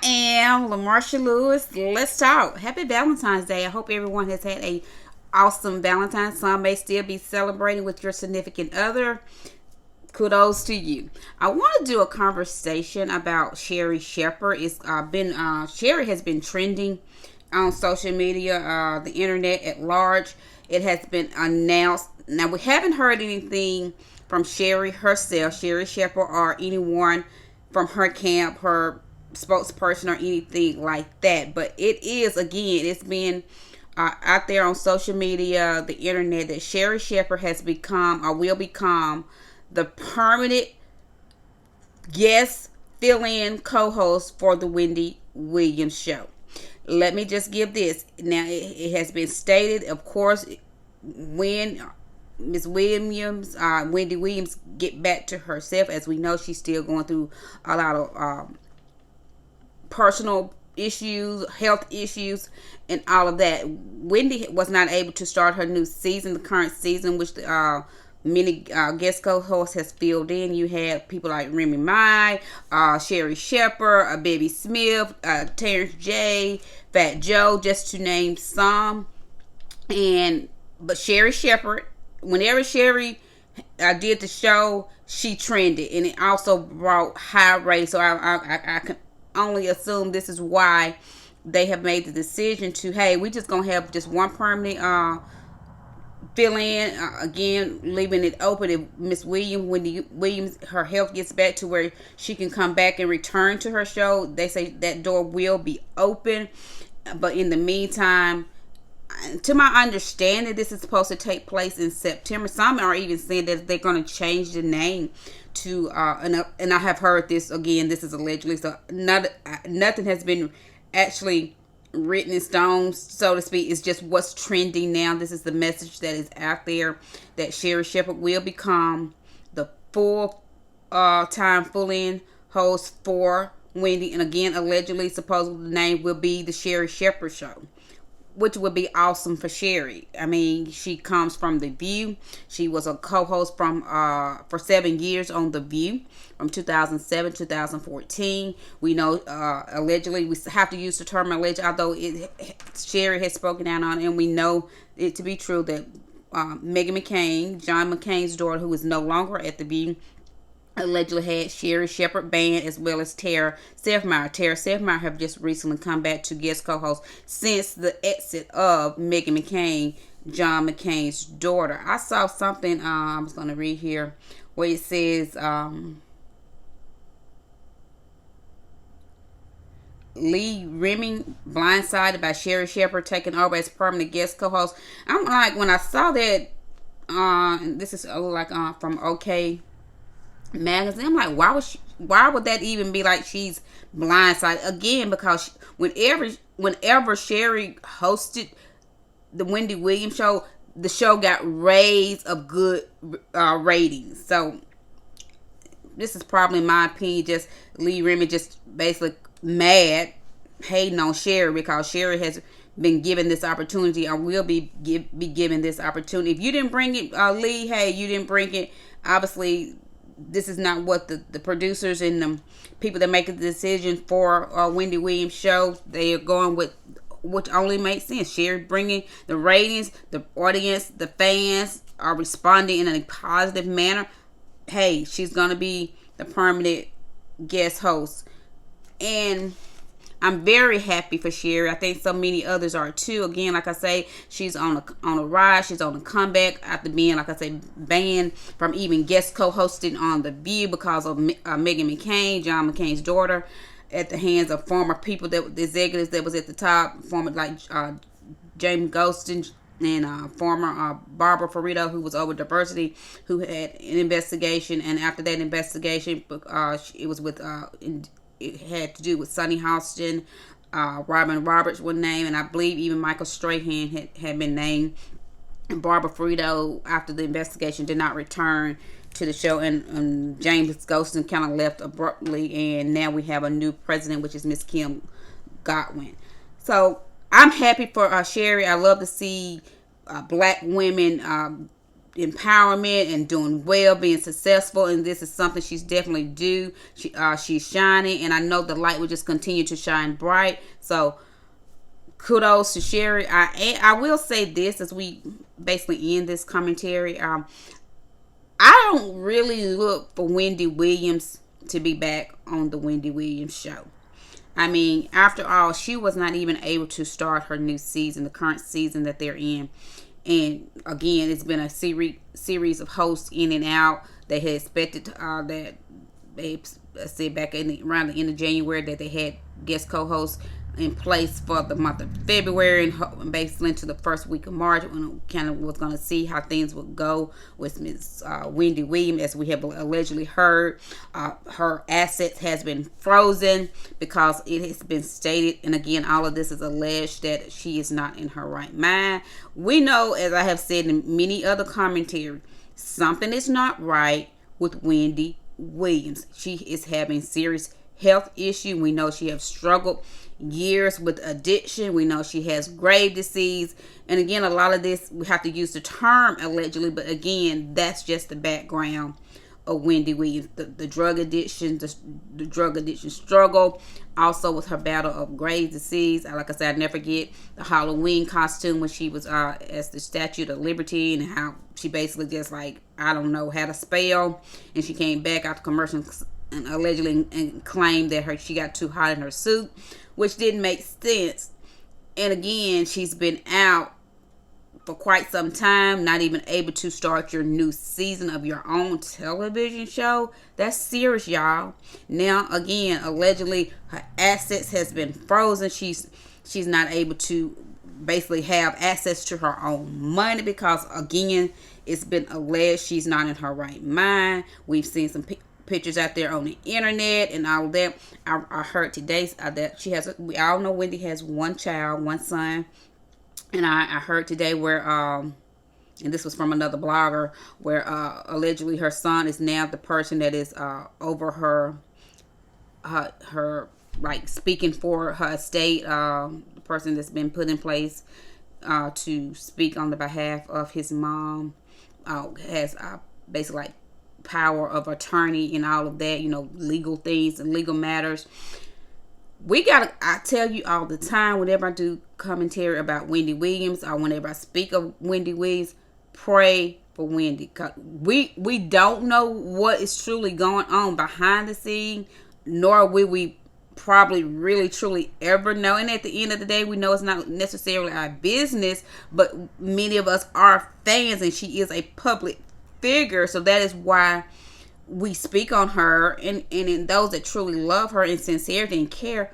am LaMarsha Lewis. Let's talk. Happy Valentine's Day. I hope everyone has had a awesome Valentine's. Some may still be celebrating with your significant other. Kudos to you. I want to do a conversation about Sherri Shepherd. It's been Sherri has been trending on social media, the internet at large. It has been announced. Now we haven't heard anything from Sherri herself, Sherri Shepherd, or anyone from her camp, her spokesperson, or anything like that. But it is, again, it's been out there on social media, the internet, that Sherri Shepherd has become, or will become, the permanent guest fill-in co-host for the Wendy Williams show. Let me just give this. Now, it has been stated, of course, when Miss Williams, Wendy Williams, get back to herself. As we know, she's still going through a lot of personal issues, health issues, and all of that. Wendy was not able to start her new season, the current season, which the many guest co-hosts has filled in. You had people like Remy Ma, Sherri Shepherd, Baby Smith, Terrence J, Fat Joe, just to name some. But Sherri Shepherd, whenever Sherri did the show, she trended, and it also brought high ratings. So I can only assume this is why they have made the decision to, hey, we just gonna have just one permanent fill in, again, leaving it open. If Miss Wendy Williams, her health gets back to where she can come back and return to her show, they say that door will be open. But in the meantime, to my understanding, this is supposed to take place in September. Some are even saying that they're going to change the name to and I have heard this, again, this is allegedly, so nothing has been actually written in stone, so to speak. It's just what's trending now. This is the message that is out there, that Sherri Shepherd will become the full time full-in host for Wendy. And again, allegedly, supposedly, the name will be the Sherri Shepherd Show, which would be awesome for Sherri. I mean, she comes from The View. She was a co-host for 7 years on The View, from 2007 to 2014. We know, allegedly, we have to use the term alleged, although Sherri has spoken out on it, and we know it to be true that Meghan McCain, John McCain's daughter, who is no longer at The View, allegedly had Sherri Shepherd banned, as well as Tara Sefmeyer. Tara Sefmeyer have just recently come back to guest co-host since the exit of Meghan McCain, John McCain's daughter. I saw something, I was going to read here, where it says, Lee Remy blindsided by Sherri Shepherd taking over as permanent guest co-host. I'm like, when I saw that, this is like from OK Magazine, I'm like, why would that even be like she's blindsided? Again, because whenever Sherri hosted the Wendy Williams show, the show got raves of good ratings. So this is probably, in my opinion, just Lee Remy just basically mad, hating on Sherri, because Sherri has been given this opportunity, or will be given this opportunity. If you didn't bring it, Lee, hey, you didn't bring it. Obviously, this is not what the producers and the people that make a decision for Wendy Williams show, they are going with, which only makes sense. Sherri bringing the ratings, the audience, the fans are responding in a positive manner. Hey, she's going to be the permanent guest host. And I'm very happy for Sherri. I think so many others are too. Again, like I say, she's on a rise. She's on a comeback after being, like I say, banned from even guest co-hosting on The View because of Meghan McCain, John McCain's daughter, at the hands of former people, the executives that was at the top, former like James Golston and former Barbara Ferrito, who was over diversity, who had an investigation, and after that investigation, it was with it had to do with Sunny Hostin, Robin Roberts was named, and I believe even Michael Strahan had been named. And Barbara Ferrito, after the investigation, did not return to the show, and James Golston kind of left abruptly, and now we have a new president, which is Miss Kim Godwin. So I'm happy for Sherri. I love to see black women empowerment and doing well, being successful, and this is something she's definitely due. She's shining, and I know the light will just continue to shine bright. So kudos to Sherri. I will say this as we basically end this commentary. I don't really look for Wendy Williams to be back on the Wendy Williams show. I mean, after all, she was not even able to start her new season, the current season that they're in. And again, it's been a series of hosts in and out. They had expected that they said back around the end of January that they had guest co-hosts in place for the month of February and basically into the first week of March, when kind of was going to see how things would go with Miss Wendy Williams. As we have allegedly heard, her assets has been frozen because it has been stated, and again, all of this is alleged, that she is not in her right mind. We know, as I have said in many other commentaries, something is not right with Wendy Williams. She is having serious health issue. We know she has struggled years with addiction. We know she has grave disease. And again, a lot of this, we have to use the term allegedly, but again, that's just the background of Wendy Williams. The drug addiction, the drug addiction struggle, also with her battle of grave disease. Like I said, I never forget the Halloween costume when she was as the Statue of Liberty, and how she basically just like, I don't know, had a spell, and she came back after commercial and allegedly and claimed that she got too hot in her suit, which didn't make sense. And again, she's been out for quite some time, not even able to start your new season of your own television show. That's serious, y'all. Now, again, allegedly her assets has been frozen. She's not able to basically have access to her own money because, again, it's been alleged she's not in her right mind. We've seen some pictures out there on the internet and all that. I heard today that she has, we all know Wendy has one child, one son, and I heard today where and this was from another blogger, where allegedly her son is now the person that is over her like speaking for her estate, the person that's been put in place to speak on the behalf of his mom, has basically like power of attorney and all of that, legal things and legal matters. I tell you all the time, whenever I do commentary about Wendy Williams, or whenever I speak of Wendy Williams, pray for Wendy. We don't know what is truly going on behind the scene, nor will we probably really truly ever know. And at the end of the day, we know it's not necessarily our business, but many of us are fans, and she is a public figure, so that is why we speak on her, and in those that truly love her in sincerity and care,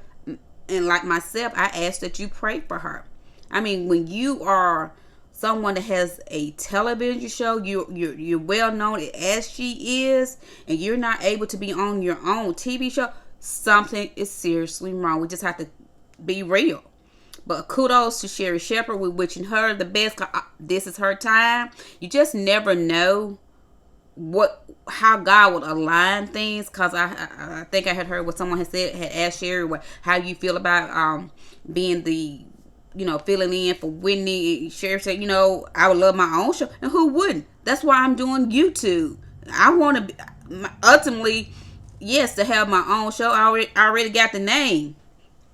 and like myself, I ask that you pray for her. I mean, when you are someone that has a television show, you're well known as she is, and you're not able to be on your own TV show, something is seriously wrong. We just have to be real. But kudos to Sherri Shepherd. We're wishing her the best. This is her time. You just never know how God would align things. Because I think I had heard what someone had asked Sherri how you feel about being the filling in for Wendy. Sherri said, I would love my own show, and who wouldn't? That's why I'm doing YouTube. I want to ultimately, yes, to have my own show. I already got the name.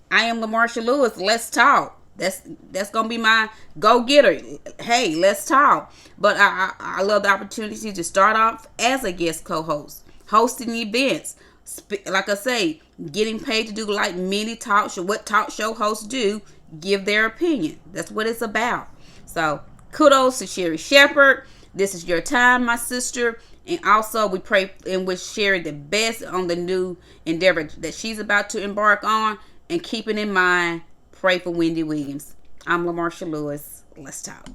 I am LaMarsha Lewis. Let's talk. That's gonna be my go-getter. Hey, let's talk. But I love the opportunity to start off as a guest co-host, hosting events. Like I say, getting paid to do like many talk show. What talk show hosts do, give their opinion. That's what it's about. So kudos to Sherri Shepherd. This is your time, my sister. And also, we pray and wish Sherri the best on the new endeavor that she's about to embark on. And keeping in mind, pray for Wendy Williams. I'm LaMarsha Lewis. Let's talk.